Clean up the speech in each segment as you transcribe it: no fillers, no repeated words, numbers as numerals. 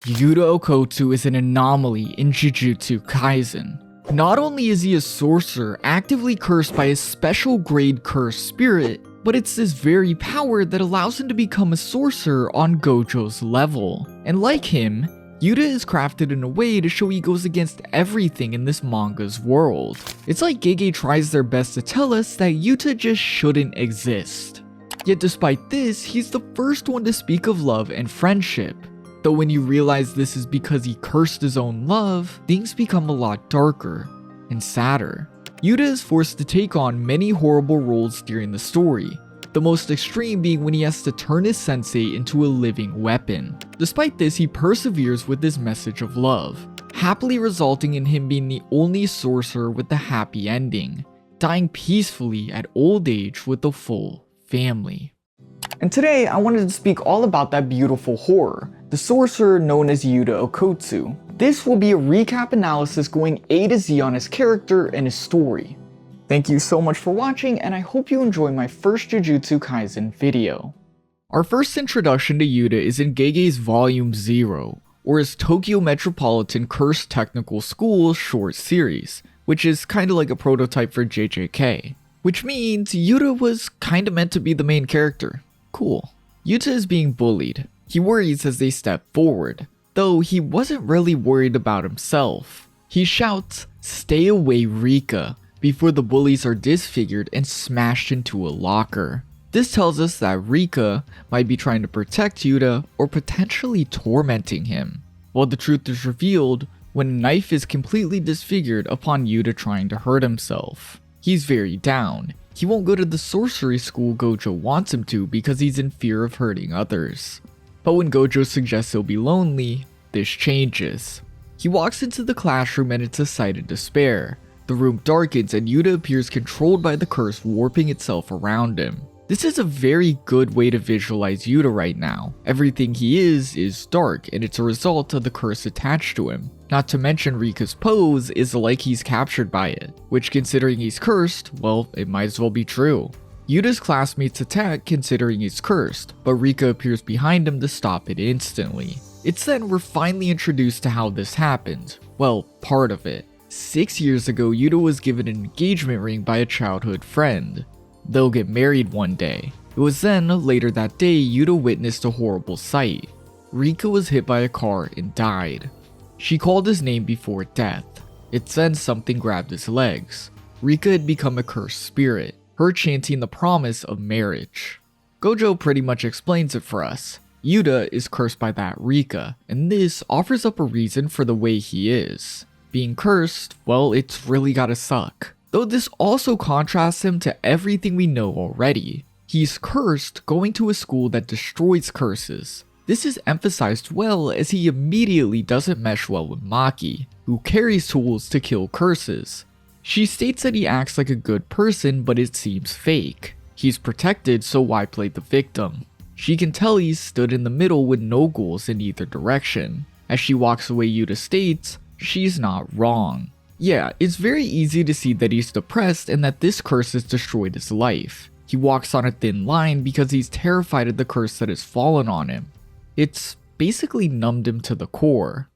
Yuta Okkotsu is an anomaly in Jujutsu Kaisen. Not only is he a sorcerer actively cursed by a special grade cursed spirit, but it's this very power that allows him to become a sorcerer on Gojo's level. And like him, Yuta is crafted in a way to show he goes against everything in this manga's world. It's like Gege tries their best to tell us that Yuta just shouldn't exist. Yet despite this, he's the first one to speak of love and friendship. Though when you realize this is because he cursed his own love, things become a lot darker and sadder. Yuta is forced to take on many horrible roles during the story, the most extreme being when he has to turn his sensei into a living weapon. Despite this, he perseveres with his message of love, happily resulting in him being the only sorcerer with the happy ending, dying peacefully at old age with a full family. And today, I wanted to speak all about that beautiful horror, the sorcerer known as Yuta Okkotsu. This will be a recap analysis going A to Z on his character and his story. Thank you so much for watching, and I hope you enjoy my first Jujutsu Kaisen video. Our first introduction to Yuta is in Gege's Volume 0, or his Tokyo Metropolitan Cursed Technical School short series, which is kinda like a prototype for JJK. Which means Yuta was kinda meant to be the main character. Cool. Yuta is being bullied. He worries as they step forward, though he wasn't really worried about himself. He shouts, "Stay away, Rika," before the bullies are disfigured and smashed into a locker. This tells us that Rika might be trying to protect Yuta or potentially tormenting him. While the truth is revealed when a knife is completely disfigured upon Yuta trying to hurt himself. He's very down. He won't go to the sorcery school Gojo wants him to because he's in fear of hurting others. But when Gojo suggests he'll be lonely, this changes. He walks into the classroom and it's a sight of despair. The room darkens and Yuta appears controlled by the curse warping itself around him. This is a very good way to visualize Yuta right now. Everything he is dark, and it's a result of the curse attached to him. Not to mention Rika's pose is like he's captured by it, which considering he's cursed, well, it might as well be true. Yuta's classmates attack considering he's cursed, but Rika appears behind him to stop it instantly. It's then we're finally introduced to how this happened. Well, part of it. 6 years ago, Yuta was given an engagement ring by a childhood friend. They'll get married one day. It was then, later that day, Yuta witnessed a horrible sight. Rika was hit by a car and died. She called his name before death. It's then something grabbed his legs. Rika had become a cursed spirit, her chanting the promise of marriage. Gojo pretty much explains it for us. Yuta is cursed by that Rika, and this offers up a reason for the way he is. Being cursed, well, it's really gotta suck. Though this also contrasts him to everything we know already. He's cursed going to a school that destroys curses. This is emphasized well as he immediately doesn't mesh well with Maki, who carries tools to kill curses. She states that he acts like a good person, but it seems fake. He's protected, so why play the victim? She can tell he's stood in the middle with no goals in either direction. As she walks away, Yuta states, she's not wrong. Yeah, it's very easy to see that he's depressed and that this curse has destroyed his life. He walks on a thin line because he's terrified of the curse that has fallen on him. It's basically numbed him to the core.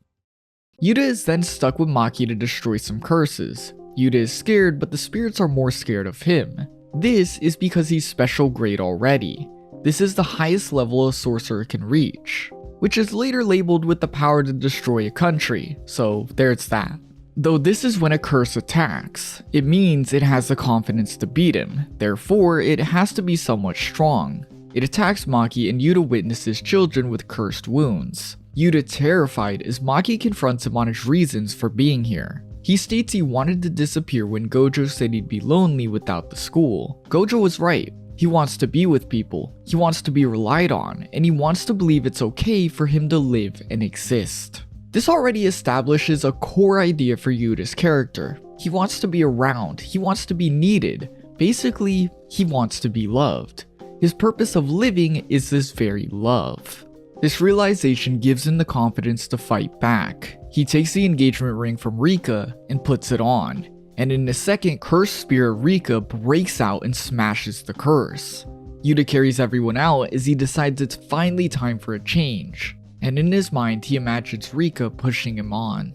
Yuta is then stuck with Maki to destroy some curses. Yuta is scared, but the spirits are more scared of him. This is because he's special grade already. This is the highest level a sorcerer can reach, which is later labeled with the power to destroy a country, so there's that. Though this is when a curse attacks, it means it has the confidence to beat him, therefore it has to be somewhat strong. It attacks Maki and Yuta witnesses children with cursed wounds. Yuta terrified as Maki confronts him on his reasons for being here. He states he wanted to disappear when Gojo said he'd be lonely without the school. Gojo was right. He wants to be with people, he wants to be relied on, and he wants to believe it's okay for him to live and exist. This already establishes a core idea for Yuta's character. He wants to be around, he wants to be needed. Basically, he wants to be loved. His purpose of living is this very love. This realization gives him the confidence to fight back. He takes the engagement ring from Rika and puts it on. And in a second, cursed spirit Rika breaks out and smashes the curse. Yuta carries everyone out as he decides it's finally time for a change. and in his mind he imagines Rika pushing him on.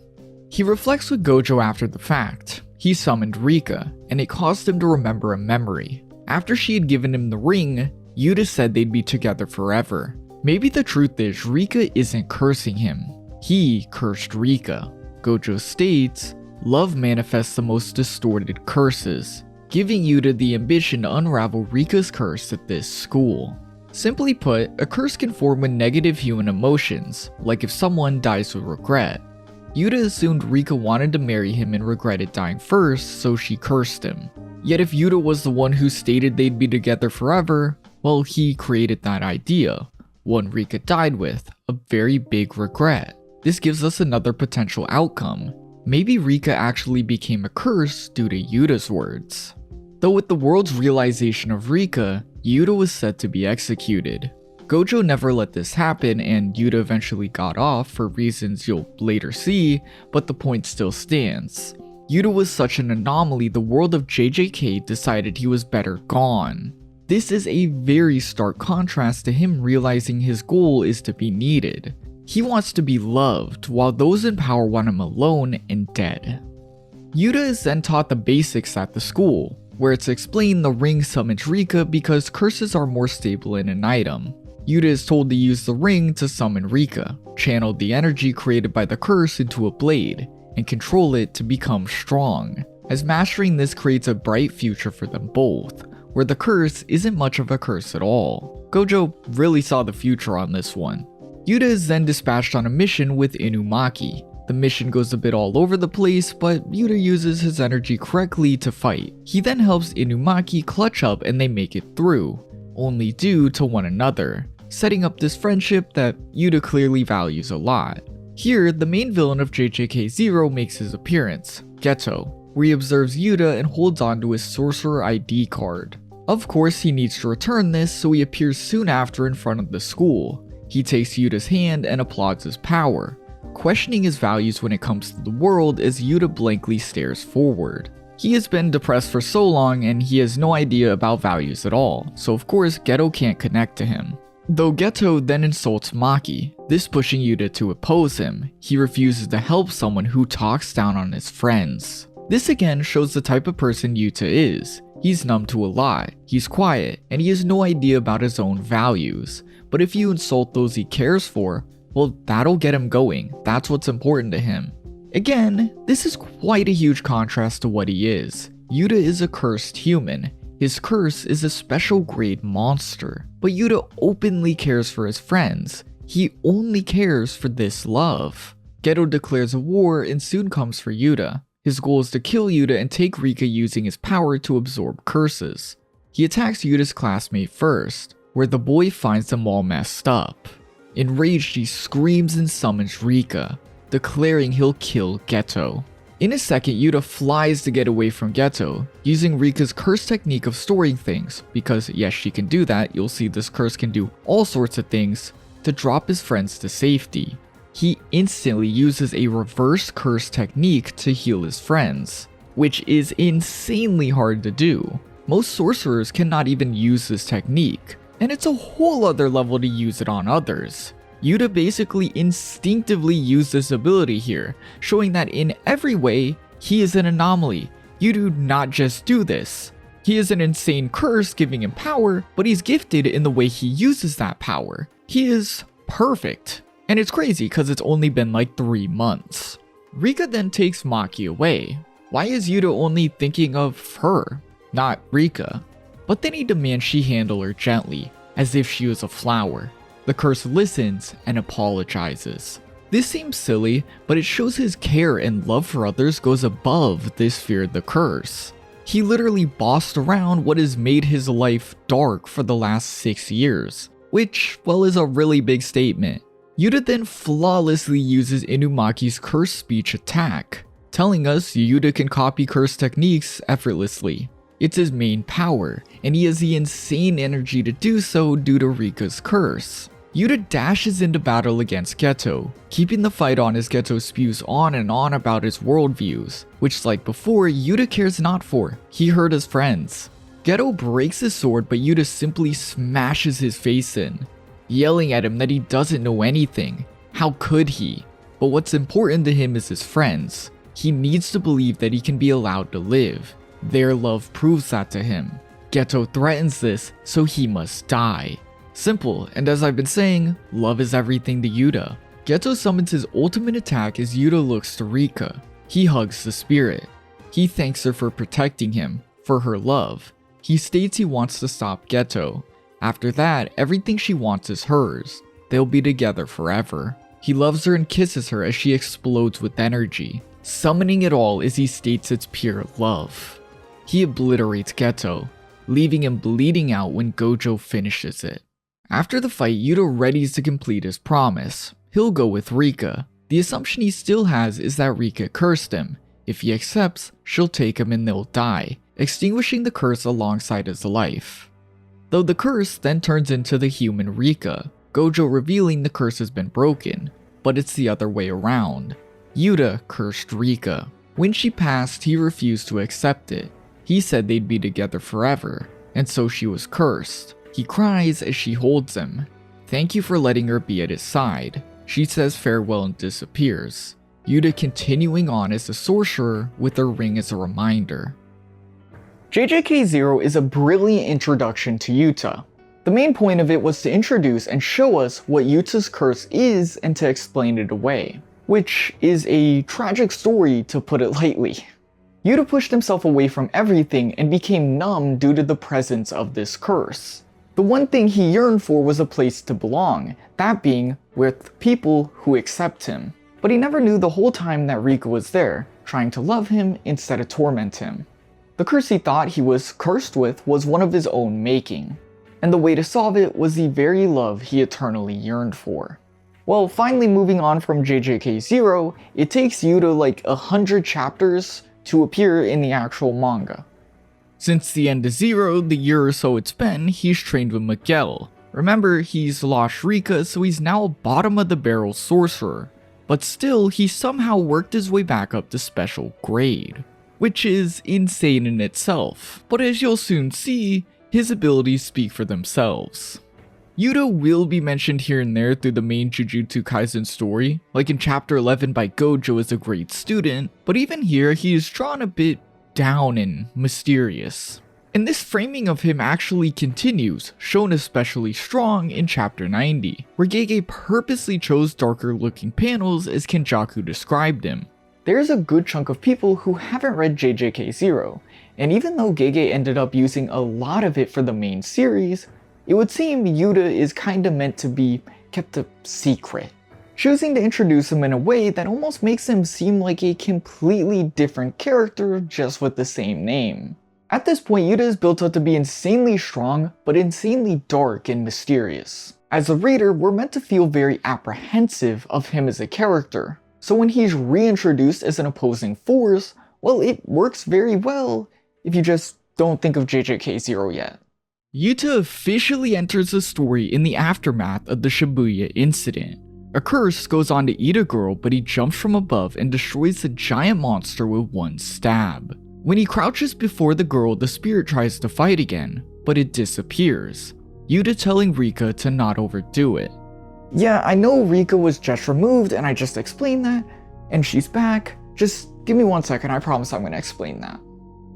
He reflects with Gojo after the fact. He summoned Rika, and it caused him to remember a memory. After she had given him the ring, Yuta said they'd be together forever. Maybe the truth is Rika isn't cursing him. He cursed Rika. Gojo states, love manifests the most distorted curses, giving Yuta the ambition to unravel Rika's curse at this school. Simply put, a curse can form with negative human emotions, like if someone dies with regret. Yuta assumed Rika wanted to marry him and regretted dying first, so she cursed him. Yet if Yuta was the one who stated they'd be together forever, well, he created that idea. One Rika died with, a very big regret. This gives us another potential outcome. Maybe Rika actually became a curse due to Yuta's words. Though with the world's realization of Rika, Yuta was set to be executed. Gojo never let this happen, and Yuta eventually got off for reasons you'll later see, but the point still stands. Yuta was such an anomaly the world of JJK decided he was better gone. This is a very stark contrast to him realizing his goal is to be needed. He wants to be loved, while those in power want him alone and dead. Yuta is then taught the basics at the school, where it's explained the ring summons Rika because curses are more stable in an item. Yuta is told to use the ring to summon Rika, channel the energy created by the curse into a blade, and control it to become strong, as mastering this creates a bright future for them both, where the curse isn't much of a curse at all. Gojo really saw the future on this one. Yuta is then dispatched on a mission with Inumaki. The mission goes a bit all over the place, but Yuta uses his energy correctly to fight. He then helps Inumaki clutch up and they make it through, only due to one another, setting up this friendship that Yuta clearly values a lot. Here, the main villain of JJK0 makes his appearance, Geto, where he observes Yuta and holds on to his sorcerer ID card. Of course, he needs to return this, so he appears soon after in front of the school. He takes Yuta's hand and applauds his power, questioning his values when it comes to the world as Yuta blankly stares forward. He has been depressed for so long and he has no idea about values at all, so of course Geto can't connect to him. Though Geto then insults Maki, this pushing Yuta to oppose him. He refuses to help someone who talks down on his friends. This again shows the type of person Yuta is. He's numb to a lot, he's quiet, and he has no idea about his own values. But if you insult those he cares for, well, that'll get him going. That's what's important to him. Again, this is quite a huge contrast to what he is. Yuta is a cursed human. His curse is a special grade monster. But Yuta openly cares for his friends. He only cares for this love. Geto declares a war and soon comes for Yuta. His goal is to kill Yuta and take Rika using his power to absorb curses. He attacks Yuta's classmate first, where the boy finds them all messed up. Enraged, he screams and summons Rika, declaring he'll kill Geto. In a second, Yuta flies to get away from Geto, using Rika's curse technique of storing things, because yes, she can do that, you'll see this curse can do all sorts of things, to drop his friends to safety. He instantly uses a reverse curse technique to heal his friends, which is insanely hard to do. Most sorcerers cannot even use this technique, and it's a whole other level to use it on others. Yuta basically instinctively used this ability here, showing that in every way, he is an anomaly. You do not just do this. He is an insane curse giving him power, but he's gifted in the way he uses that power. He is perfect. And it's crazy because it's only been like 3 months. Rika then takes Maki away. Why is Yuta only thinking of her, not Rika? But then he demands she handle her gently, as if she was a flower. The curse listens and apologizes. This seems silly, but it shows his care and love for others goes above this fear of the curse. He literally bossed around what has made his life dark for the last 6 years, which, well, is a really big statement. Yuta then flawlessly uses Inumaki's curse speech attack, telling us Yuta can copy curse techniques effortlessly. It's his main power, and he has the insane energy to do so due to Rika's curse. Yuta dashes into battle against Geto, keeping the fight on as Geto spews on and on about his worldviews, which like before, Yuta cares not for. He hurt his friends. Geto breaks his sword, but Yuta simply smashes his face in, yelling at him that he doesn't know anything. How could he? But what's important to him is his friends. He needs to believe that he can be allowed to live. Their love proves that to him. Geto threatens this, so he must die. Simple, and as I've been saying, love is everything to Yuta. Geto summons his ultimate attack as Yuta looks to Rika. He hugs the spirit. He thanks her for protecting him, for her love. He states he wants to stop Geto. After that, everything she wants is hers. They'll be together forever. He loves her and kisses her as she explodes with energy, summoning it all as he states it's pure love. He obliterates Geto, leaving him bleeding out when Gojo finishes it. After the fight, Yuta readies to complete his promise. He'll go with Rika. The assumption he still has is that Rika cursed him. If he accepts, she'll take him and they'll die, extinguishing the curse alongside his life. Though the curse then turns into the human Rika, Gojo revealing the curse has been broken, but it's the other way around. Yuta cursed Rika. When she passed, he refused to accept it. He said they'd be together forever, and so she was cursed. He cries as she holds him. Thank you for letting her be at his side. She says farewell and disappears. Yuta continuing on as a sorcerer with her ring as a reminder. JJK0 is a brilliant introduction to Yuta. The main point of it was to introduce and show us what Yuta's curse is and to explain it away, which is a tragic story to put it lightly. Yuta pushed himself away from everything and became numb due to the presence of this curse. The one thing he yearned for was a place to belong, that being with people who accept him. But he never knew the whole time that Rika was there, trying to love him instead of torment him. The curse he thought he was cursed with was one of his own making, and the way to solve it was the very love he eternally yearned for. Well, finally moving on from JJK0, it takes Yuta like 100 chapters to appear in the actual manga. Since the end of Zero, the year or so it's been, he's trained with Miguel. Remember, he's lost Rika, so he's now a bottom of the barrel sorcerer. But still, he somehow worked his way back up to special grade, which is insane in itself. But as you'll soon see, his abilities speak for themselves. Yuta will be mentioned here and there through the main Jujutsu Kaisen story, like in chapter 11 by Gojo as a great student, but even here he is drawn a bit down and mysterious. And this framing of him actually continues, shown especially strong in chapter 90, where Gege purposely chose darker looking panels as Kenjaku described him. There's a good chunk of people who haven't read JJK0, and even though Gege ended up using a lot of it for the main series, it would seem Yuta is kinda meant to be kept a secret, choosing to introduce him in a way that almost makes him seem like a completely different character just with the same name. At this point, Yuta is built up to be insanely strong, but insanely dark and mysterious. As a reader, we're meant to feel very apprehensive of him as a character, so when he's reintroduced as an opposing force, well, it works very well if you just don't think of JJK0 yet. Yuta officially enters the story in the aftermath of the Shibuya incident. A curse goes on to eat a girl, but he jumps from above and destroys the giant monster with one stab. When he crouches before the girl, the spirit tries to fight again, but it disappears. Yuta telling Rika to not overdo it. Yeah, I know Rika was just removed and I just explained that, and she's back. Just give me 1 second, I promise I'm gonna explain that.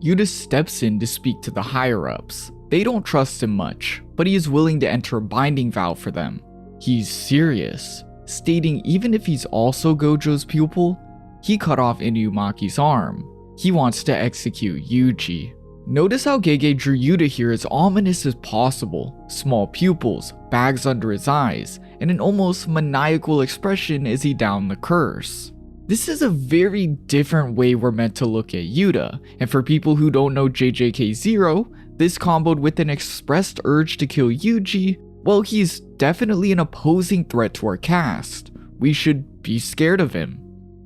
Yuta steps in to speak to the higher-ups. They don't trust him much, but he is willing to enter a binding vow for them. He's serious, stating even if he's also Gojo's pupil, he cut off Inumaki's arm. He wants to execute Yuji. Notice how Gege drew Yuta here as ominous as possible. Small pupils, bags under his eyes, and an almost maniacal expression as he downed the curse. This is a very different way we're meant to look at Yuta, and for people who don't know JJK0, this comboed with an expressed urge to kill Yuji, well, he's definitely an opposing threat to our cast. We should be scared of him.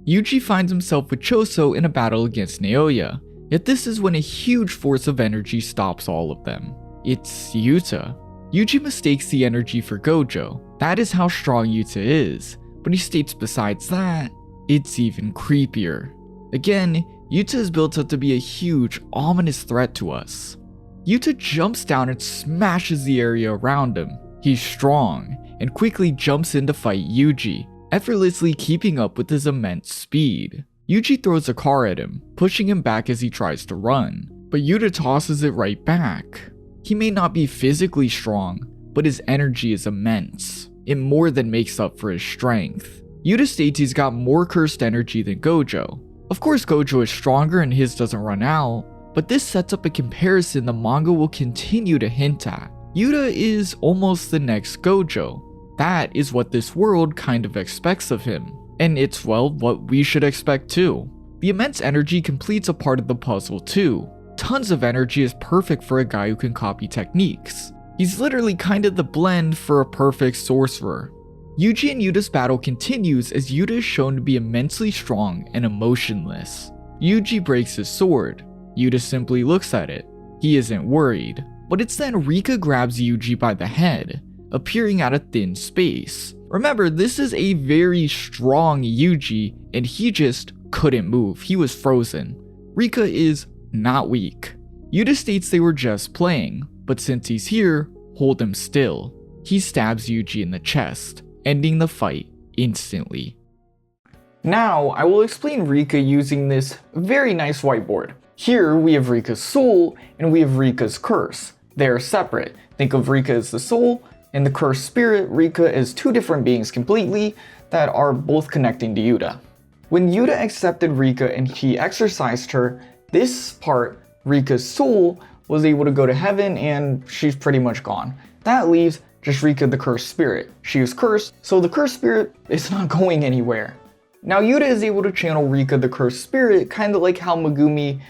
Yuji finds himself with Choso in a battle against Naoya, yet this is when a huge force of energy stops all of them. It's Yuta. Yuji mistakes the energy for Gojo. That is how strong Yuta is, but he states besides that, it's even creepier. Again, Yuta is built up to be a huge, ominous threat to us. Yuta jumps down and smashes the area around him. He's strong, and quickly jumps in to fight Yuji. effortlessly keeping up with his immense speed. Yuji throws a car at him, pushing him back as he tries to run, but Yuta tosses it right back. He may not be physically strong, but his energy is immense. It more than makes up for his strength. Yuta states he's got more cursed energy than Gojo. Of course Gojo is stronger and his doesn't run out, but this sets up a comparison the manga will continue to hint at. Yuta is almost the next Gojo. That is what this world kind of expects of him. And it's, well, what we should expect too. The immense energy completes a part of the puzzle too. Tons of energy is perfect for a guy who can copy techniques. He's literally kind of the blend for a perfect sorcerer. Yuji and Yuta's battle continues as Yuta is shown to be immensely strong and emotionless. Yuji breaks his sword. Yuta simply looks at it. He isn't worried. But it's then Rika grabs Yuji by the head, appearing out of thin space. Remember, this is a very strong Yuji, and he just couldn't move. He was frozen. Rika is not weak. Yuta states they were just playing, but since he's here, hold him still. He stabs Yuji in the chest, ending the fight instantly. Now, I will explain Rika using this very nice whiteboard. Here, we have Rika's soul, and we have Rika's curse. They are separate. Think of Rika as the soul, and the cursed spirit, Rika, as two different beings completely that are both connecting to Yuta. When Yuta accepted Rika and he exorcised her, this part, Rika's soul, was able to go to heaven and she's pretty much gone. That leaves just Rika the cursed spirit. She is cursed, so the cursed spirit is not going anywhere. Now Yuta is able to channel Rika the cursed spirit, kind of like how Megumi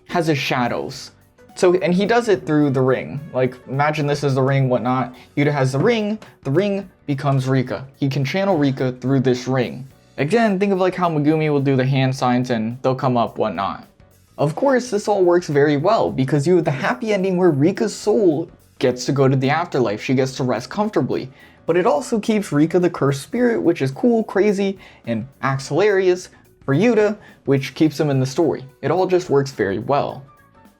has his shadows. And he does it through the ring. Like, imagine this is the ring, whatnot. Yuta has the ring becomes Rika. He can channel Rika through this ring. Again, think of like how Megumi will do the hand signs and they'll come up, whatnot. Of course, this all works very well because you have the happy ending where Rika's soul gets to go to the afterlife. She gets to rest comfortably. But it also keeps Rika the cursed spirit, which is cool, crazy, and acts hilarious, for Yuta, which keeps him in the story. It all just works very well.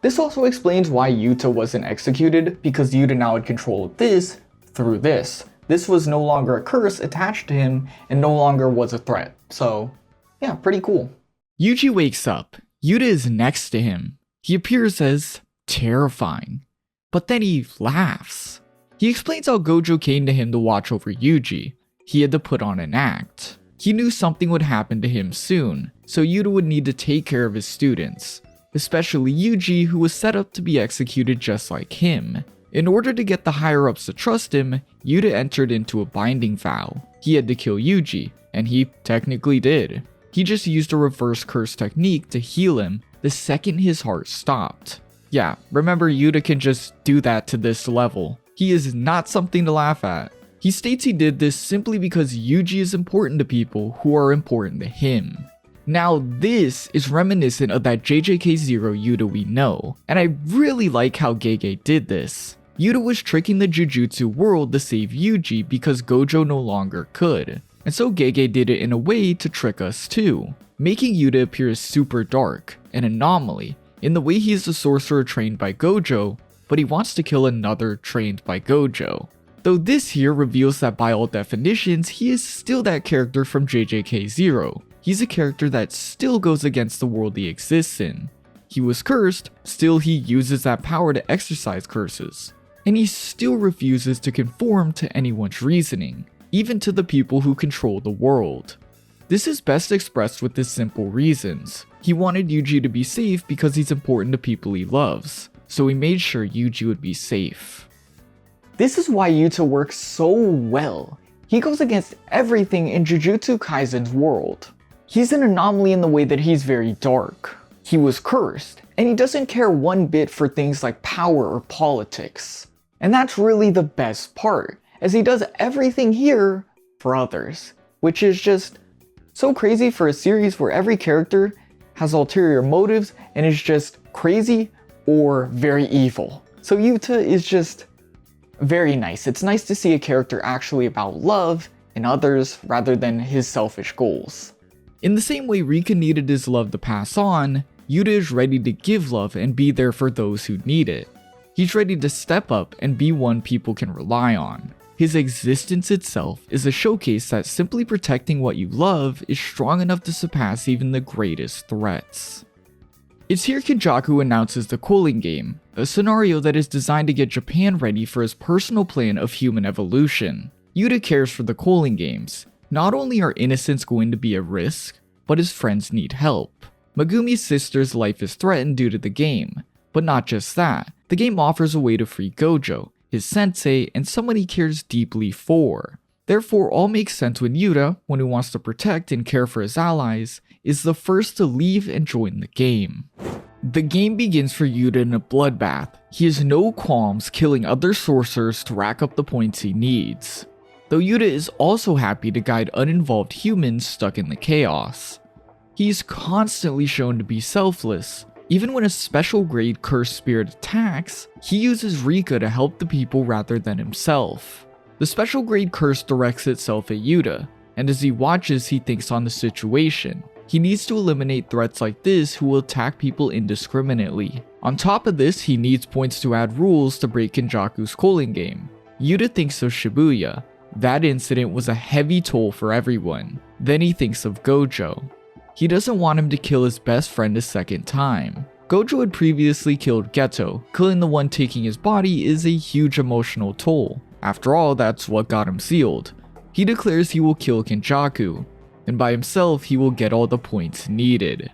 This also explains why Yuta wasn't executed, because Yuta now had control of this through this. This was no longer a curse attached to him and no longer was a threat. So, yeah, pretty cool. Yuji wakes up. Yuta is next to him. He appears as terrifying, but then he laughs. He explains how Gojo came to him to watch over Yuji. He had to put on an act. He knew something would happen to him soon, so Yuta would need to take care of his students, especially Yuji, who was set up to be executed just like him. In order to get the higher-ups to trust him, Yuta entered into a binding vow. He had to kill Yuji, and he technically did. He just used a reverse curse technique to heal him the second his heart stopped. Yeah, remember Yuta can just do that to this level. He is not something to laugh at. He states he did this simply because Yuji is important to people who are important to him. Now this is reminiscent of that JJK0 Yuta we know, and I really like how Gege did this. Yuta was tricking the Jujutsu world to save Yuji because Gojo no longer could, and so Gege did it in a way to trick us too, making Yuta appear as super dark, an anomaly, in the way he is a sorcerer trained by Gojo, but he wants to kill another trained by Gojo. Though this here reveals that by all definitions, he is still that character from JJK0. He's a character that still goes against the world he exists in. He was cursed, still he uses that power to exercise curses. And he still refuses to conform to anyone's reasoning, even to the people who control the world. This is best expressed with his simple reasons. He wanted Yuji to be safe because he's important to people he loves, so he made sure Yuji would be safe. This is why Yuta works so well. He goes against everything in Jujutsu Kaisen's world. He's an anomaly in the way that he's very dark. He was cursed, and he doesn't care one bit for things like power or politics. And that's really the best part, as he does everything here for others, which is just so crazy for a series where every character has ulterior motives and is just crazy or very evil. So Yuta is just very nice. It's nice to see a character actually about love and others rather than his selfish goals. In the same way Rika needed his love to pass on, Yuta is ready to give love and be there for those who need it. He's ready to step up and be one people can rely on. His existence itself is a showcase that simply protecting what you love is strong enough to surpass even the greatest threats. It's here Kenjaku announces the culling game, a scenario that is designed to get Japan ready for his personal plan of human evolution. Yuta cares for the culling games. Not only are innocents going to be at risk, but his friends need help. Megumi's sister's life is threatened due to the game, but not just that, the game offers a way to free Gojo, his sensei, and someone he cares deeply for. Therefore, all makes sense when Yuta, one who wants to protect and care for his allies, is the first to leave and join the game. The game begins for Yuta in a bloodbath. He has no qualms killing other sorcerers to rack up the points he needs. Though Yuta is also happy to guide uninvolved humans stuck in the chaos. He's constantly shown to be selfless. Even when a special grade cursed spirit attacks, he uses Rika to help the people rather than himself. The special grade curse directs itself at Yuta, and as he watches he thinks on the situation. He needs to eliminate threats like this who will attack people indiscriminately. On top of this, he needs points to add rules to break Kenjaku's culling game. Yuta thinks of Shibuya. That incident was a heavy toll for everyone. Then he thinks of Gojo. He doesn't want him to kill his best friend a second time. Gojo had previously killed Geto. Killing the one taking his body is a huge emotional toll. After all, that's what got him sealed. He declares he will kill Kenjaku, and by himself he will get all the points needed.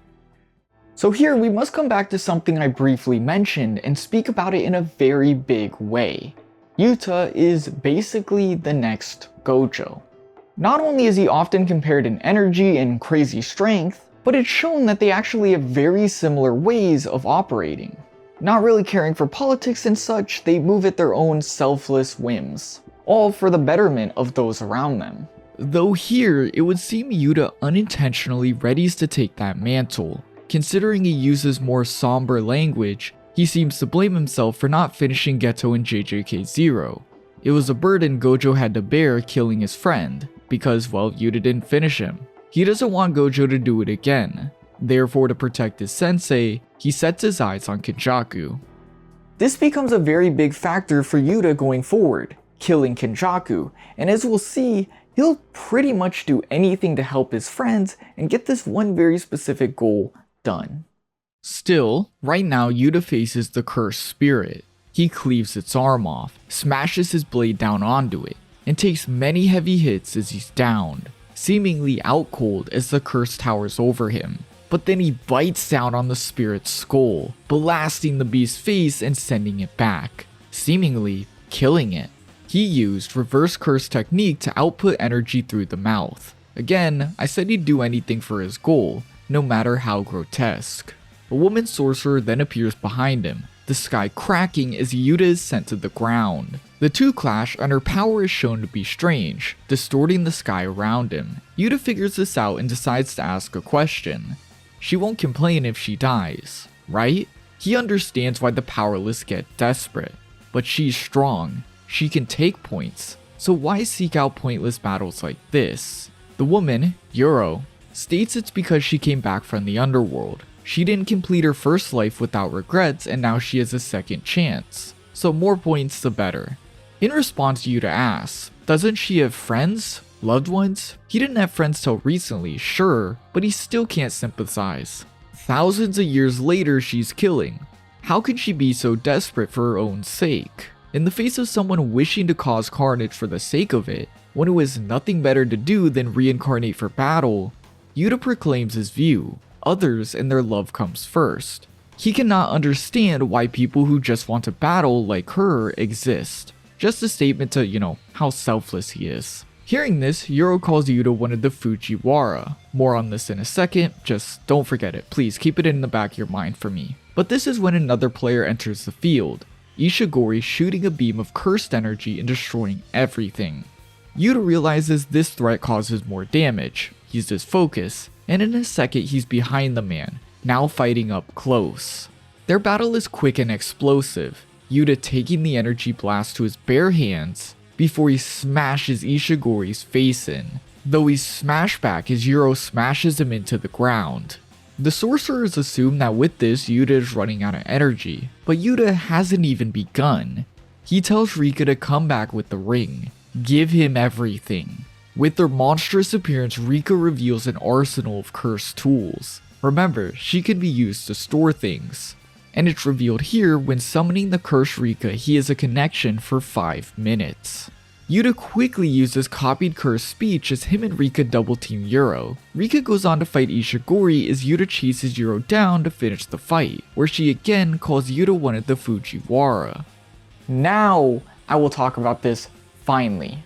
So here we must come back to something I briefly mentioned and speak about it in a very big way. Yuta is basically the next Gojo. Not only is he often compared in energy and crazy strength, but it's shown that they actually have very similar ways of operating. Not really caring for politics and such, they move at their own selfless whims, all for the betterment of those around them. Though here, it would seem Yuta unintentionally readies to take that mantle. Considering he uses more somber language, he seems to blame himself for not finishing Geto in JJK0. It was a burden Gojo had to bear killing his friend, because, well, Yuta didn't finish him. He doesn't want Gojo to do it again. Therefore, to protect his sensei, he sets his eyes on Kenjaku. This becomes a very big factor for Yuta going forward, killing Kenjaku, and as we'll see, he'll pretty much do anything to help his friends and get this one very specific goal done. Still, right now Yuta faces the cursed spirit. He cleaves its arm off, smashes his blade down onto it, and takes many heavy hits as he's downed, seemingly out cold as the curse towers over him. But then he bites down on the spirit's skull, blasting the beast's face and sending it back, seemingly killing it. He used reverse curse technique to output energy through the mouth. Again, I said he'd do anything for his goal, no matter how grotesque. A woman sorcerer then appears behind him, the sky cracking as Yuta is sent to the ground. The two clash and her power is shown to be strange, distorting the sky around him. Yuta figures this out and decides to ask a question. She won't complain if she dies, right? He understands why the powerless get desperate, but she's strong. She can take points, so why seek out pointless battles like this? The woman, Yuro, states it's because she came back from the underworld. She didn't complete her first life without regrets and now she has a second chance. So more points the better. In response, Yuta asks, doesn't she have friends? Loved ones? He didn't have friends till recently, sure, but he still can't sympathize. Thousands of years later she's killing. How can she be so desperate for her own sake? In the face of someone wishing to cause carnage for the sake of it, one who has nothing better to do than reincarnate for battle, Yuta proclaims his view. Others and their love comes first. He cannot understand why people who just want to battle like her exist. Just a statement to, how selfless he is. Hearing this, Yuro calls Yuta one of the Fujiwara. More on this in a second, just don't forget it. Please keep it in the back of your mind for me. But this is when another player enters the field. Ishigori shooting a beam of cursed energy and destroying everything. Yuta realizes this threat causes more damage. He's his focus, and in a second he's behind the man, now fighting up close. Their battle is quick and explosive, Yuta taking the energy blast to his bare hands before he smashes Ishigori's face in, though he's smashed back as Yuro smashes him into the ground. The sorcerers assume that with this Yuta is running out of energy, but Yuta hasn't even begun. He tells Rika to come back with the ring. Give him everything. With their monstrous appearance, Rika reveals an arsenal of cursed tools. Remember, she can be used to store things. And it's revealed here when summoning the cursed Rika, he has a connection for 5 minutes. Yuta quickly uses copied cursed speech as him and Rika double team Yuro. Rika goes on to fight Ishigori as Yuta chases Yuro down to finish the fight, where she again calls Yuta one of the Fujiwara. Now, I will talk about this finally.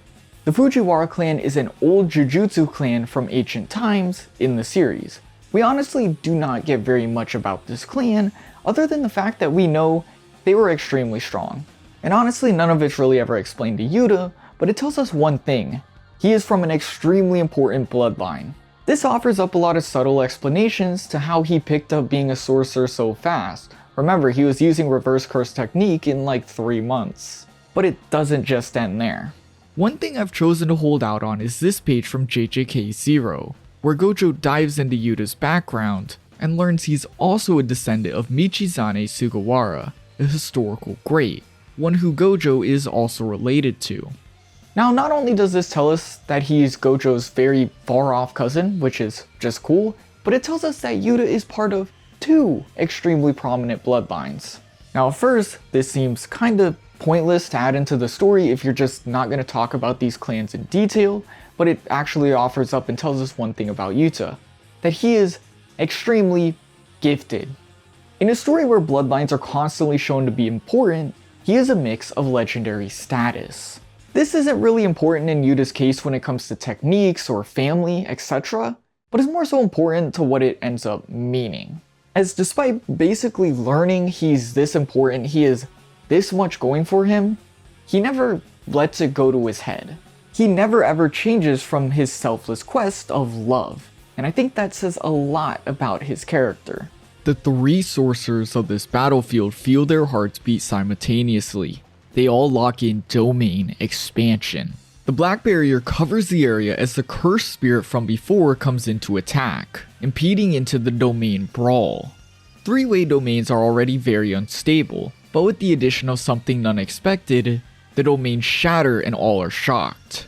The Fujiwara clan is an old Jujutsu clan from ancient times in the series. We honestly do not get very much about this clan, other than the fact that we know they were extremely strong. And honestly, none of it's really ever explained to Yuta, but it tells us one thing. He is from an extremely important bloodline. This offers up a lot of subtle explanations to how he picked up being a sorcerer so fast. Remember, he was using reverse curse technique in like 3 months. But it doesn't just end there. One thing I've chosen to hold out on is this page from JJK0, where Gojo dives into Yuta's background and learns he's also a descendant of Michizane Sugawara, a historical great, one who Gojo is also related to. Now, not only does this tell us that he's Gojo's very far-off cousin, which is just cool, but it tells us that Yuta is part of 2 extremely prominent bloodlines. Now, at first, this seems kinda pointless to add into the story if you're just not going to talk about these clans in detail, but it actually offers up and tells us one thing about Yuta, that he is extremely gifted. In a story where bloodlines are constantly shown to be important, he is a mix of legendary status. This isn't really important in Yuta's case when it comes to techniques or family, etc., but is more so important to what it ends up meaning. As despite basically learning he's this important, he is this much going for him, he never lets it go to his head. He never ever changes from his selfless quest of love, and I think that says a lot about his character. The 3 sorcerers of this battlefield feel their hearts beat simultaneously. They all lock in domain expansion. The black barrier covers the area as the cursed spirit from before comes into attack, impeding into the domain brawl. 3-way domains are already very unstable, but with the addition of something unexpected, the domains shatter and all are shocked.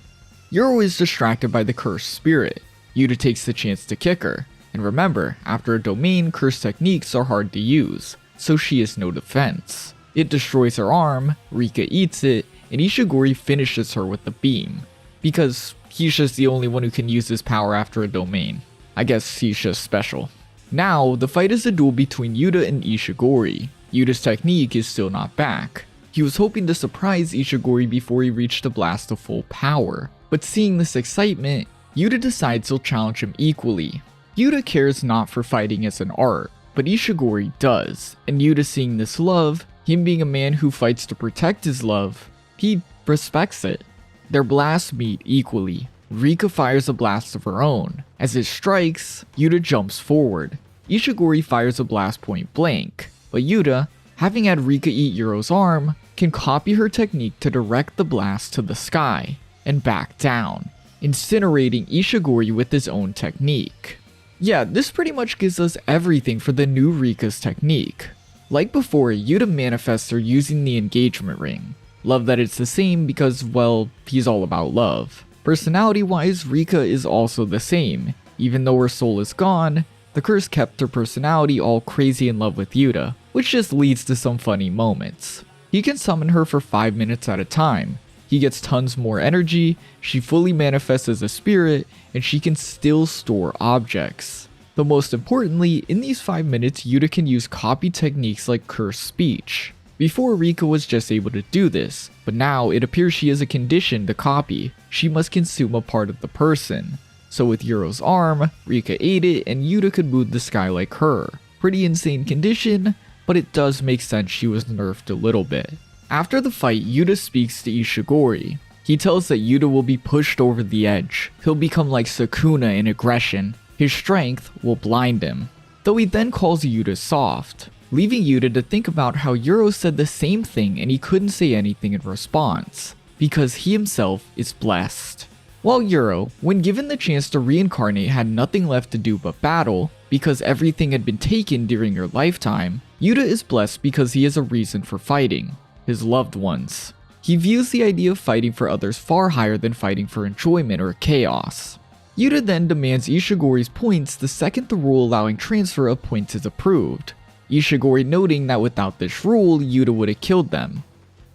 Yuro is distracted by the cursed spirit. Yuta takes the chance to kick her, and remember, after a domain, cursed techniques are hard to use, so she has no defense. It destroys her arm, Rika eats it, and Ishigori finishes her with the beam, because he's just the only one who can use his power after a domain. I guess he's just special. Now, the fight is a duel between Yuta and Ishigori. Yuta's technique is still not back. He was hoping to surprise Ishigori before he reached the blast of full power, but seeing this excitement, Yuta decides he'll challenge him equally. Yuta cares not for fighting as an art, but Ishigori does, and Yuta seeing this love, him being a man who fights to protect his love, he respects it. Their blasts meet equally. Rika fires a blast of her own. As it strikes, Yuta jumps forward. Ishigori fires a blast point blank, but Yuta, having had Rika eat Yuro's arm, can copy her technique to direct the blast to the sky, and back down, incinerating Ishigori with his own technique. Yeah, this pretty much gives us everything for the new Rika's technique. Like before, Yuta manifests her using the engagement ring. Love that it's the same because, well, he's all about love. Personality-wise, Rika is also the same. Even though her soul is gone, the curse kept her personality all crazy in love with Yuta, which just leads to some funny moments. He can summon her for 5 minutes at a time. He gets tons more energy, she fully manifests as a spirit, and she can still store objects. Though most importantly, in these 5 minutes, Yuta can use copy techniques like cursed speech. Before, Rika was just able to do this, but now it appears she has a condition to copy. She must consume a part of the person. So with Yuro's arm, Rika ate it and Yuta could move the sky like her. Pretty insane condition, but it does make sense she was nerfed a little bit. After the fight, Yuta speaks to Ishigori. He tells that Yuta will be pushed over the edge. He'll become like Sukuna in aggression. His strength will blind him. Though he then calls Yuta soft, leaving Yuta to think about how Yuro said the same thing and he couldn't say anything in response, because he himself is blessed. While Yuro, when given the chance to reincarnate, had nothing left to do but battle, because everything had been taken during her lifetime, Yuta is blessed because he has a reason for fighting, his loved ones. He views the idea of fighting for others far higher than fighting for enjoyment or chaos. Yuta then demands Ishigori's points the second the rule allowing transfer of points is approved, Ishigori noting that without this rule, Yuta would have killed them.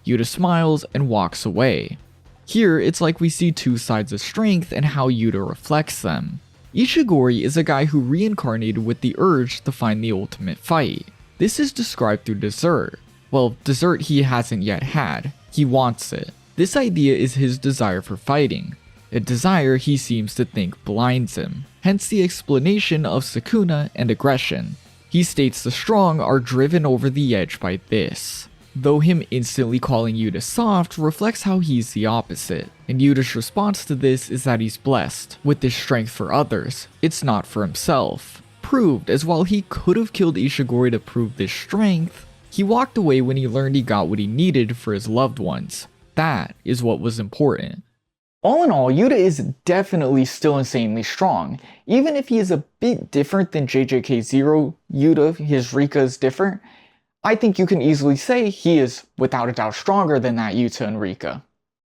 Yuta smiles and walks away. Here, it's like we see two sides of strength and how Yuta reflects them. Ishigori is a guy who reincarnated with the urge to find the ultimate fight. This is described through dessert. Well, dessert he hasn't yet had. He wants it. This idea is his desire for fighting. A desire he seems to think blinds him. Hence the explanation of Sukuna and aggression. He states the strong are driven over the edge by this. Though him instantly calling Yuta soft reflects how he's the opposite, and Yuta's response to this is that he's blessed with this strength for others, it's not for himself. Proved, as while he could have killed Ishigori to prove this strength, he walked away when he learned he got what he needed for his loved ones. That is what was important. All in all, Yuta is definitely still insanely strong. Even if he is a bit different than JJK0 Yuta, his Rika is different, I think you can easily say he is without a doubt stronger than that Yuta and Rika.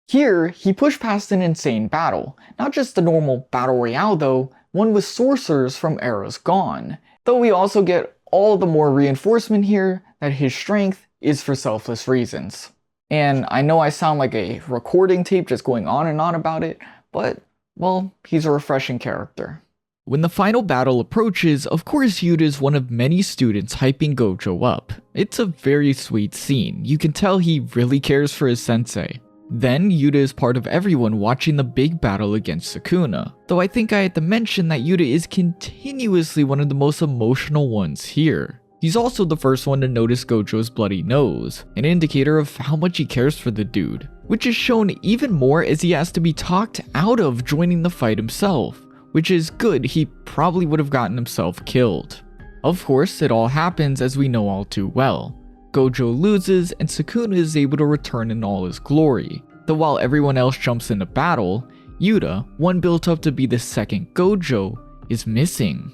Here, he pushed past an insane battle. Not just the normal battle royale though, one with sorcerers from eras gone. Though we also get all the more reinforcement here that his strength is for selfless reasons. And I know I sound like a recording tape just going on and on about it, but, well, he's a refreshing character. When the final battle approaches, of course Yuta is one of many students hyping Gojo up. It's a very sweet scene. You can tell he really cares for his sensei. Then Yuta is part of everyone watching the big battle against Sukuna. Though I think I had to mention that Yuta is continuously one of the most emotional ones here. He's also the first one to notice Gojo's bloody nose, an indicator of how much he cares for the dude, which is shown even more as he has to be talked out of joining the fight himself, which is good. He probably would have gotten himself killed. Of course, it all happens as we know all too well. Gojo loses and Sukuna is able to return in all his glory, though while everyone else jumps into battle, Yuta, one built up to be the second Gojo, is missing.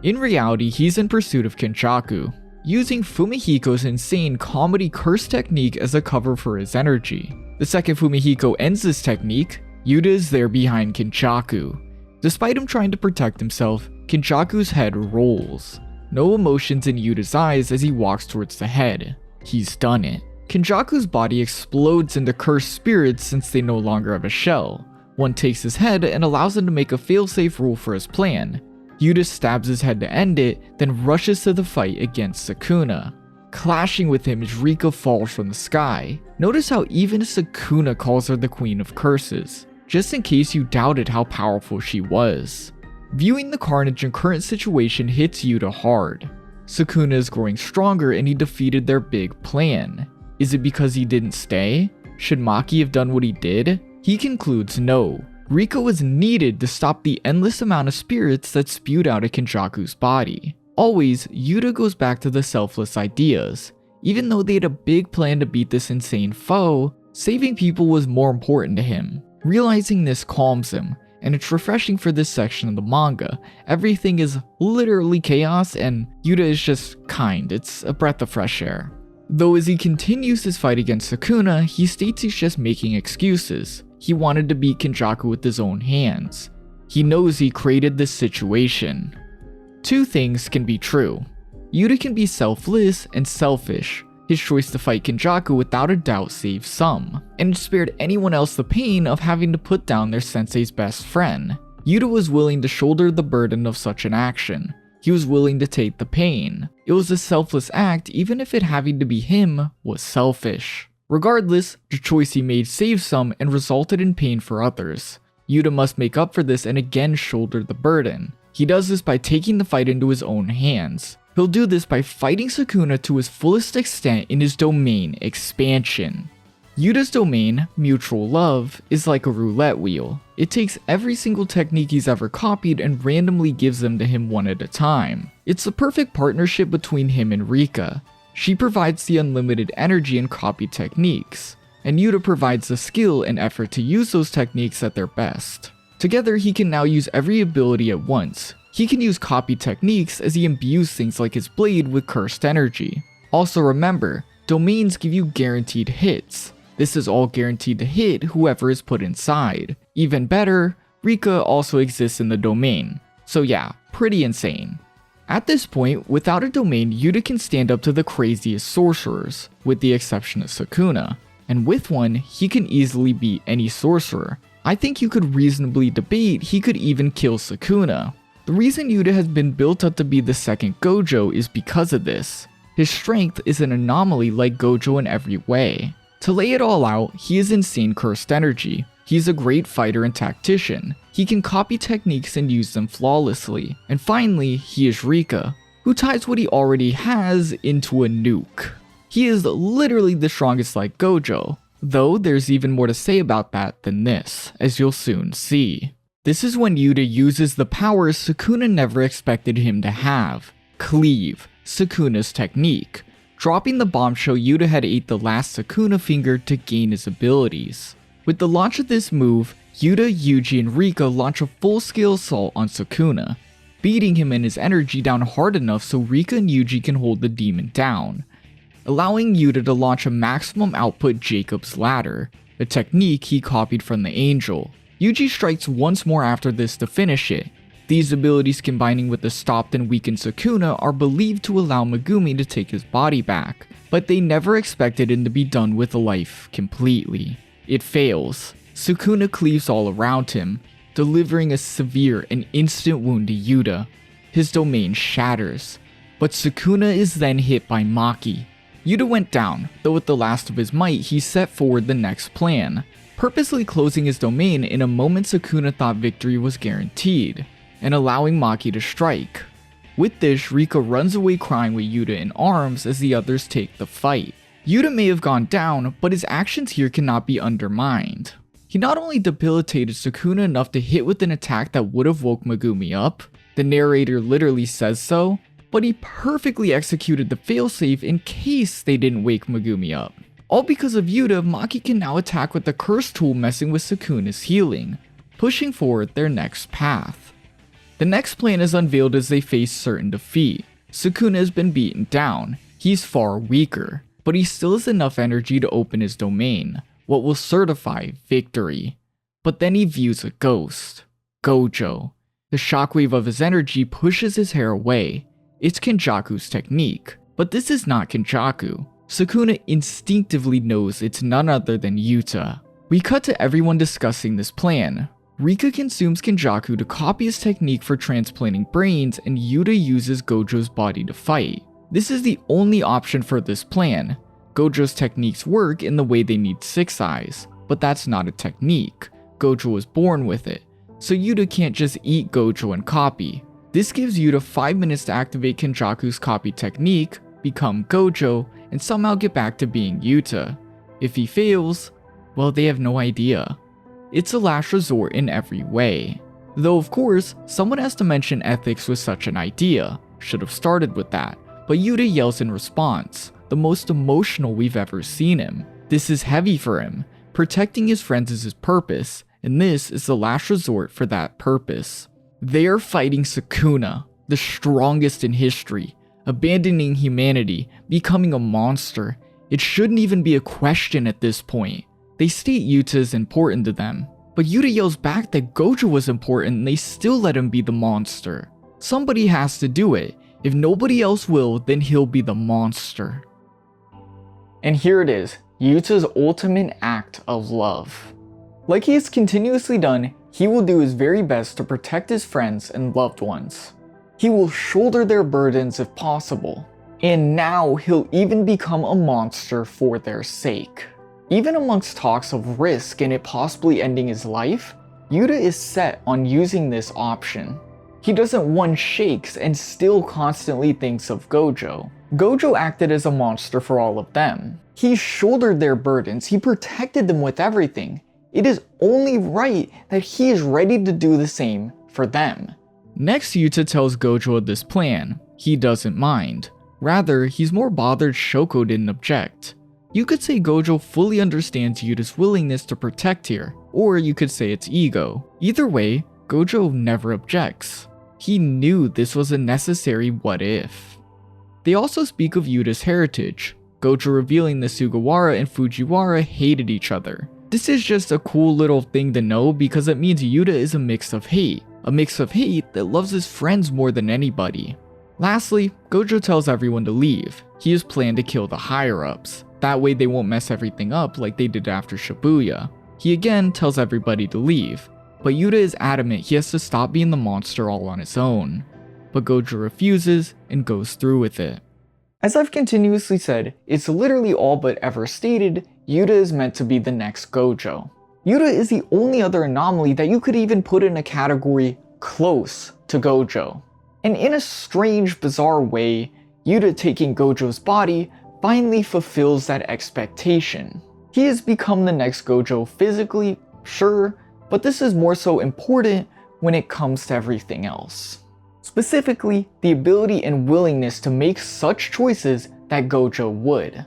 In reality, he's in pursuit of kenjaku, using Fumihiko's insane comedy curse technique as a cover for his energy. The second Fumihiko ends this technique, Yuta is there behind kenjaku. Despite him trying to protect himself, kenjaku's head rolls. No emotions in Yuta's eyes as he walks towards the head. He's done it. Kenjaku's body explodes into cursed spirits since they no longer have a shell. One takes his head and allows him to make a failsafe rule for his plan. Yuta stabs his head to end it, then rushes to the fight against Sukuna. Clashing with him as Rika falls from the sky. Notice how even Sukuna calls her the Queen of Curses, just in case you doubted how powerful she was. Viewing the carnage and current situation hits Yuta hard. Sukuna is growing stronger and he defeated their big plan. Is it because he didn't stay? Should Maki have done what he did? He concludes no. Rika was needed to stop the endless amount of spirits that spewed out of Kenjaku's body. Always, Yuta goes back to the selfless ideas. Even though they had a big plan to beat this insane foe, saving people was more important to him. Realizing this calms him, and it's refreshing for this section of the manga. Everything is literally chaos and Yuta is just kind. It's a breath of fresh air. Though as he continues his fight against Sukuna, he states he's just making excuses. He wanted to beat Kenjaku with his own hands. He knows he created this situation. Two things can be true. Yuta can be selfless and selfish. His choice to fight Kenjaku without a doubt saved some, and it spared anyone else the pain of having to put down their sensei's best friend. Yuta was willing to shoulder the burden of such an action. He was willing to take the pain. It was a selfless act even if it having to be him was selfish. Regardless, the choice he made saved some and resulted in pain for others. Yuta must make up for this and again shoulder the burden. He does this by taking the fight into his own hands. He'll do this by fighting Sukuna to his fullest extent in his domain expansion. Yuta's domain, Mutual Love, is like a roulette wheel. It takes every single technique he's ever copied and randomly gives them to him one at a time. It's the perfect partnership between him and Rika. She provides the unlimited energy and copied techniques, and Yuta provides the skill and effort to use those techniques at their best. Together, he can now use every ability at once. He can use copied techniques as he imbues things like his blade with cursed energy. Also remember, domains give you guaranteed hits. This is all guaranteed to hit whoever is put inside. Even better, Rika also exists in the domain. So yeah, pretty insane. At this point, without a domain, Yuta can stand up to the craziest sorcerers, with the exception of Sukuna. And with one, he can easily beat any sorcerer. I think you could reasonably debate he could even kill Sukuna. The reason Yuta has been built up to be the second Gojo is because of this. His strength is an anomaly like Gojo in every way. To lay it all out, he is insane cursed energy. He's a great fighter and tactician. He can copy techniques and use them flawlessly. And finally, he is Rika, who ties what he already has into a nuke. He is literally the strongest like Gojo, though there's even more to say about that than this, as you'll soon see. This is when Yuta uses the powers Sukuna never expected him to have. Cleave, Sukuna's technique. Dropping the bombshell, Yuta had ate the last Sukuna finger to gain his abilities. With the launch of this move, Yuta, Yuji, and Rika launch a full-scale assault on Sukuna, beating him and his energy down hard enough so Rika and Yuji can hold the demon down, allowing Yuta to launch a maximum output Jacob's Ladder, a technique he copied from the Angel. Yuji strikes once more after this to finish it. These abilities combining with the stopped and weakened Sukuna are believed to allow Megumi to take his body back, but they never expected him to be done with life completely. It fails. Sukuna cleaves all around him, delivering a severe and instant wound to Yuta. His domain shatters, but Sukuna is then hit by Maki. Yuta went down, though with the last of his might he set forward the next plan, purposely closing his domain in a moment Sukuna thought victory was guaranteed, and allowing Maki to strike. With this, Rika runs away crying with Yuta in arms as the others take the fight. Yuta may have gone down, but his actions here cannot be undermined. He not only debilitated Sukuna enough to hit with an attack that would have woke Megumi up, the narrator literally says so, but he perfectly executed the failsafe in case they didn't wake Megumi up. All because of Yuta, Maki can now attack with the curse tool messing with Sukuna's healing, pushing forward their next path. The next plan is unveiled as they face certain defeat. Sukuna has been beaten down, he's far weaker, but he still has enough energy to open his domain, what will certify victory. But then he views a ghost, Gojo. The shockwave of his energy pushes his hair away. It's kenjaku's technique, but this is not kenjaku. Sukuna instinctively knows it's none other than Yuta. We cut to everyone discussing this plan. Rika consumes kenjaku to copy his technique for transplanting brains, and Yuta uses Gojo's body to fight. This is the only option for this plan. Gojo's techniques work in the way they need 6 eyes, but that's not a technique. Gojo was born with it, so Yuta can't just eat Gojo and copy. This gives Yuta 5 minutes to activate kenjaku's copy technique, become Gojo, and somehow get back to being Yuta. If he fails, well, they have no idea. It's a last resort in every way. Though of course, someone has to mention ethics with such an idea. Should have started with that. But Yuta yells in response, the most emotional we've ever seen him. This is heavy for him. Protecting his friends is his purpose, and this is the last resort for that purpose. They are fighting Sukuna, the strongest in history, abandoning humanity, becoming a monster. It shouldn't even be a question at this point. They state Yuta is important to them, but Yuta yells back that Gojo was important and they still let him be the monster. Somebody has to do it. If nobody else will, then he'll be the monster. And here it is, Yuta's ultimate act of love. Like he has continuously done, he will do his very best to protect his friends and loved ones. He will shoulder their burdens if possible. And now he'll even become a monster for their sake. Even amongst talks of risk and it possibly ending his life, Yuta is set on using this option. He doesn't one shakes and still constantly thinks of Gojo. Gojo acted as a monster for all of them. He shouldered their burdens, he protected them with everything. It is only right that he is ready to do the same for them. Next, Yuta tells Gojo of this plan. He doesn't mind. Rather, he's more bothered Shoko didn't object. You could say Gojo fully understands Yuta's willingness to protect here, or you could say it's ego. Either way, Gojo never objects. He knew this was a necessary what if. They also speak of Yuta's heritage. Gojo revealing that Sugawara and Fujiwara hated each other. This is just a cool little thing to know because it means Yuta is a mix of hate that loves his friends more than anybody. Lastly, Gojo tells everyone to leave. He has planned to kill the higher-ups. That way they won't mess everything up like they did after Shibuya. He again tells everybody to leave, but Yuta is adamant he has to stop being the monster all on his own. But Gojo refuses and goes through with it. As I've continuously said, it's literally all but ever stated, Yuta is meant to be the next Gojo. Yuta is the only other anomaly that you could even put in a category close to Gojo. And in a strange, bizarre way, Yuta taking Gojo's body finally fulfills that expectation. He has become the next Gojo physically, sure, but this is more so important when it comes to everything else. Specifically, the ability and willingness to make such choices that Gojo would.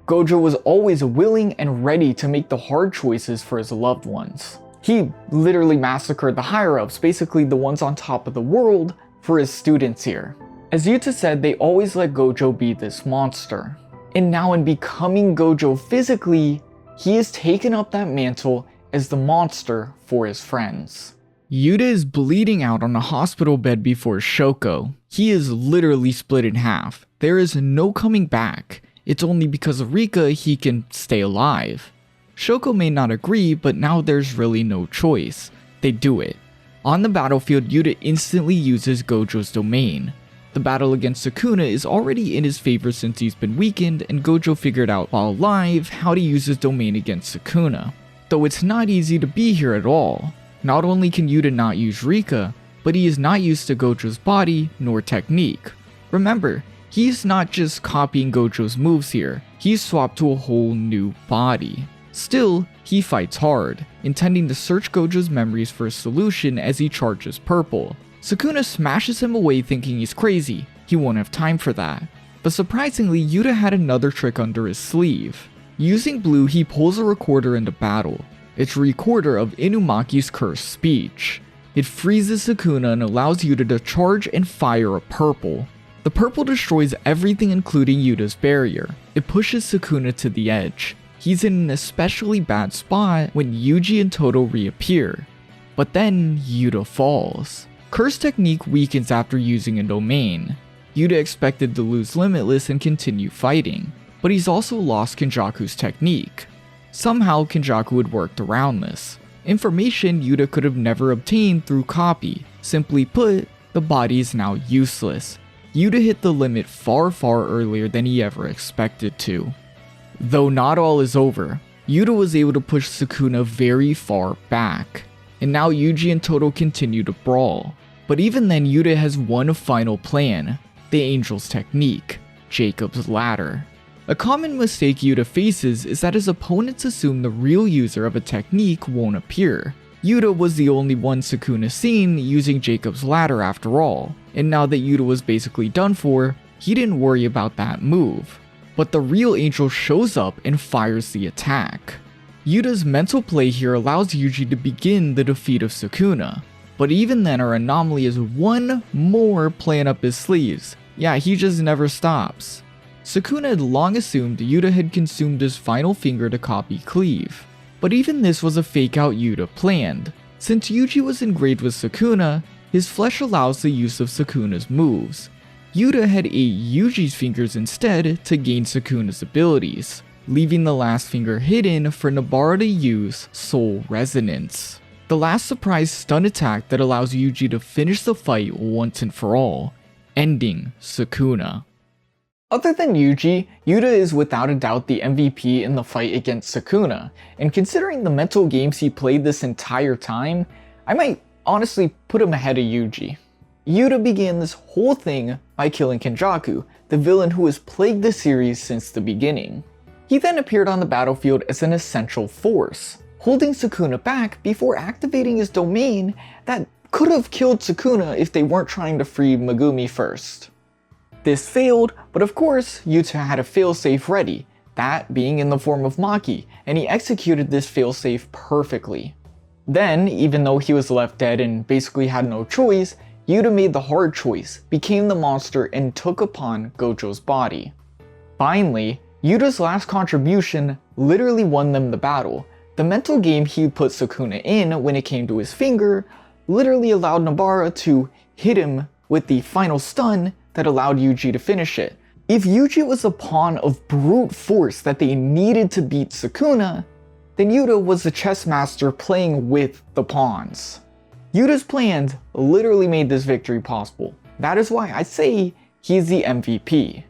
Gojo was always willing and ready to make the hard choices for his loved ones. He literally massacred the higher-ups, basically the ones on top of the world, for his students here. As Yuta said, they always let Gojo be this monster. And now in becoming Gojo physically, he has taken up that mantle as the monster for his friends. Yuta is bleeding out on a hospital bed before Shoko. He is literally split in half. There is no coming back. It's only because of Rika he can stay alive. Shoko may not agree, but now there's really no choice. They do it. On the battlefield, Yuta instantly uses Gojo's domain. The battle against Sukuna is already in his favor since he's been weakened, and Gojo figured out while alive how to use his domain against Sukuna. Though it's not easy to be here at all. Not only can Yuta not use Rika, but he is not used to Gojo's body nor technique. Remember, he's not just copying Gojo's moves here, he's swapped to a whole new body. Still, he fights hard, intending to search Gojo's memories for a solution as he charges purple. Sukuna smashes him away thinking he's crazy, he won't have time for that. But surprisingly, Yuta had another trick under his sleeve. Using blue, he pulls a recorder into battle. It's a recorder of Inumaki's cursed speech. It freezes Sukuna and allows Yuta to charge and fire a purple. The purple destroys everything including Yuta's barrier. It pushes Sukuna to the edge. He's in an especially bad spot when Yuji and Todo reappear. But then Yuta falls. Curse technique weakens after using a domain. Yuta expected to lose Limitless and continue fighting, but he's also lost Kenjaku's technique. Somehow Kenjaku had worked around this. Information Yuta could have never obtained through copy. Simply put, the body is now useless. Yuta hit the limit far earlier than he ever expected to. Though not all is over, Yuta was able to push Sukuna very far back, and now Yuji and Todo continue to brawl. But even then, Yuta has one final plan, the Angel's technique, Jacob's Ladder. A common mistake Yuta faces is that his opponents assume the real user of a technique won't appear. Yuta was the only one Sukuna seen using Jacob's Ladder after all, and now that Yuta was basically done for, he didn't worry about that move. But the real Angel shows up and fires the attack. Yuta's mental play here allows Yuji to begin the defeat of Sukuna, but even then our anomaly has one more plan up his sleeves. Yeah, he just never stops. Sukuna had long assumed Yuta had consumed his final finger to copy Cleave, but even this was a fake out Yuta planned. Since Yuji was engraved with Sukuna, his flesh allows the use of Sukuna's moves. Yuta had ate Yuji's fingers instead to gain Sukuna's abilities, leaving the last finger hidden for Nobara to use Soul Resonance. The last surprise stun attack that allows Yuji to finish the fight once and for all, ending Sukuna. Other than Yuji, Yuta is without a doubt the MVP in the fight against Sukuna, and considering the mental games he played this entire time, I might honestly put him ahead of Yuji. Yuta began this whole thing by killing Kenjaku, the villain who has plagued the series since the beginning. He then appeared on the battlefield as an essential force, holding Sukuna back before activating his domain that could have killed Sukuna if they weren't trying to free Megumi first. This failed, but of course Yuta had a failsafe ready, that being in the form of Maki, and he executed this failsafe perfectly. Then, even though he was left dead and basically had no choice, Yuta made the hard choice, became the monster, and took upon Gojo's body. Finally, Yuta's last contribution literally won them the battle. The mental game he put Sukuna in when it came to his finger literally allowed Nobara to hit him with the final stun that allowed Yuji to finish it. If Yuji was a pawn of brute force that they needed to beat Sukuna, then Yuta was the chess master playing with the pawns. Yuta's plans literally made this victory possible. That is why I say he's the MVP.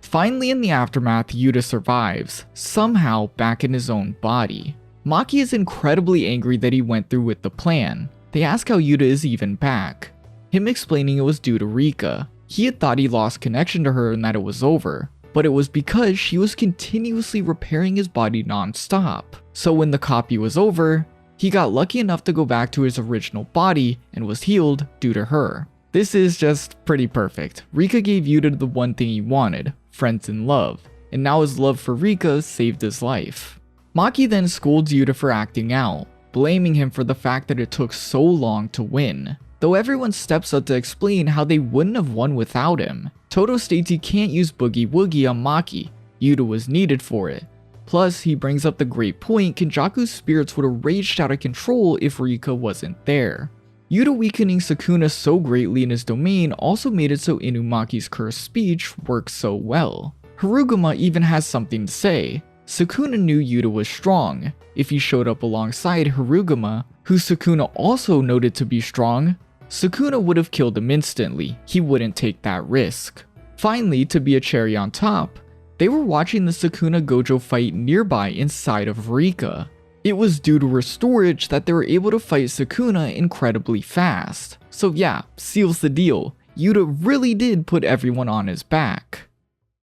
Finally, in the aftermath, Yuta survives, somehow back in his own body. Maki is incredibly angry that he went through with the plan. They ask how Yuta is even back. Him explaining it was due to Rika. He had thought he lost connection to her and that it was over, but it was because she was continuously repairing his body non-stop. So when the copy was over, he got lucky enough to go back to his original body and was healed due to her. This is just pretty perfect. Rika gave Yuta the one thing he wanted, friends and love, and now his love for Rika saved his life. Maki then scolds Yuta for acting out, blaming him for the fact that it took so long to win. Though everyone steps up to explain how they wouldn't have won without him. Toto states he can't use Boogie Woogie on Maki, Yuta was needed for it. Plus, he brings up the great point Kenjaku's spirits would have raged out of control if Rika wasn't there. Yuta weakening Sukuna so greatly in his domain also made it so Inumaki's cursed speech works so well. Harugama even has something to say. Sukuna knew Yuta was strong. If he showed up alongside Harugama, who Sukuna also noted to be strong, Sukuna would have killed him instantly. He wouldn't take that risk. Finally, to be a cherry on top, they were watching the Sukuna Gojo fight nearby inside of Rika. It was due to her storage that they were able to fight Sukuna incredibly fast. So yeah, seals the deal. Yuta really did put everyone on his back.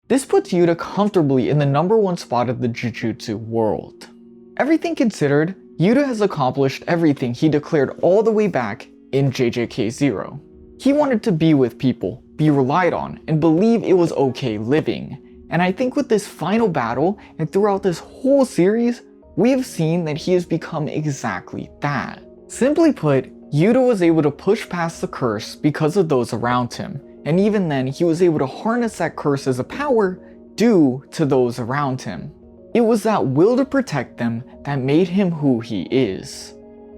This puts Yuta comfortably in the #1 spot of the Jujutsu world. Everything considered, Yuta has accomplished everything he declared all the way back in JJK0. He wanted to be with people, be relied on, and believe it was okay living. And I think with this final battle and throughout this whole series, we have seen that he has become exactly that. Simply put, Yuta was able to push past the curse because of those around him, and even then he was able to harness that curse as a power due to those around him. It was that will to protect them that made him who he is.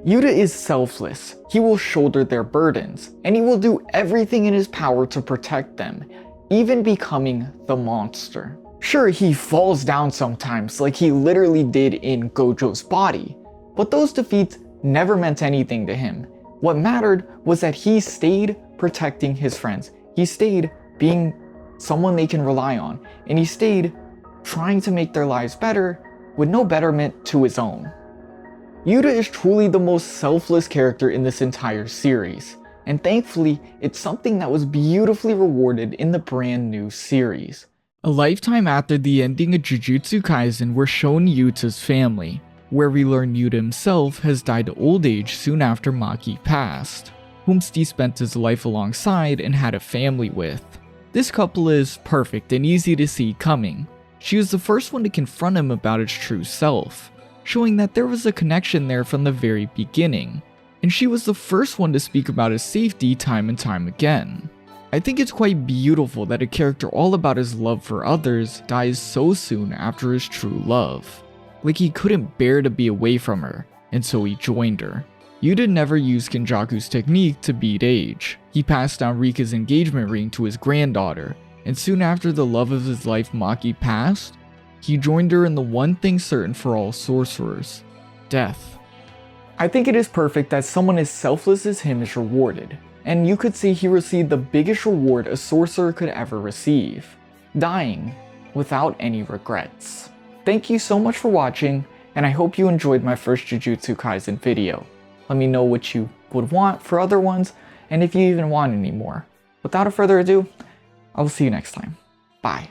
Yuta is selfless, he will shoulder their burdens, and he will do everything in his power to protect them, even becoming the monster. Sure, he falls down sometimes like he literally did in Gojo's body, but those defeats never meant anything to him. What mattered was that he stayed protecting his friends. He stayed being someone they can rely on, and he stayed trying to make their lives better with no betterment to his own. Yuta is truly the most selfless character in this entire series, and thankfully it's something that was beautifully rewarded in the brand new series. A lifetime after the ending of Jujutsu Kaisen, we're shown Yuta's family, where we learn Yuta himself has died of old age soon after Maki passed, whom he spent his life alongside and had a family with. This couple is perfect and easy to see coming. She was the first one to confront him about his true self, showing that there was a connection there from the very beginning, and she was the first one to speak about his safety time and time again. I think it's quite beautiful that a character all about his love for others dies so soon after his true love. Like he couldn't bear to be away from her, and so he joined her. Yuta never used Kenjaku's technique to beat age. He passed down Rika's engagement ring to his granddaughter, and soon after the love of his life Maki passed, he joined her in the one thing certain for all sorcerers, death. I think it is perfect that someone as selfless as him is rewarded, and you could say he received the biggest reward a sorcerer could ever receive, dying without any regrets. Thank you so much for watching, and I hope you enjoyed my first Jujutsu Kaisen video. Let me know what you would want for other ones, and if you even want any more. Without further ado, I will see you next time. Bye.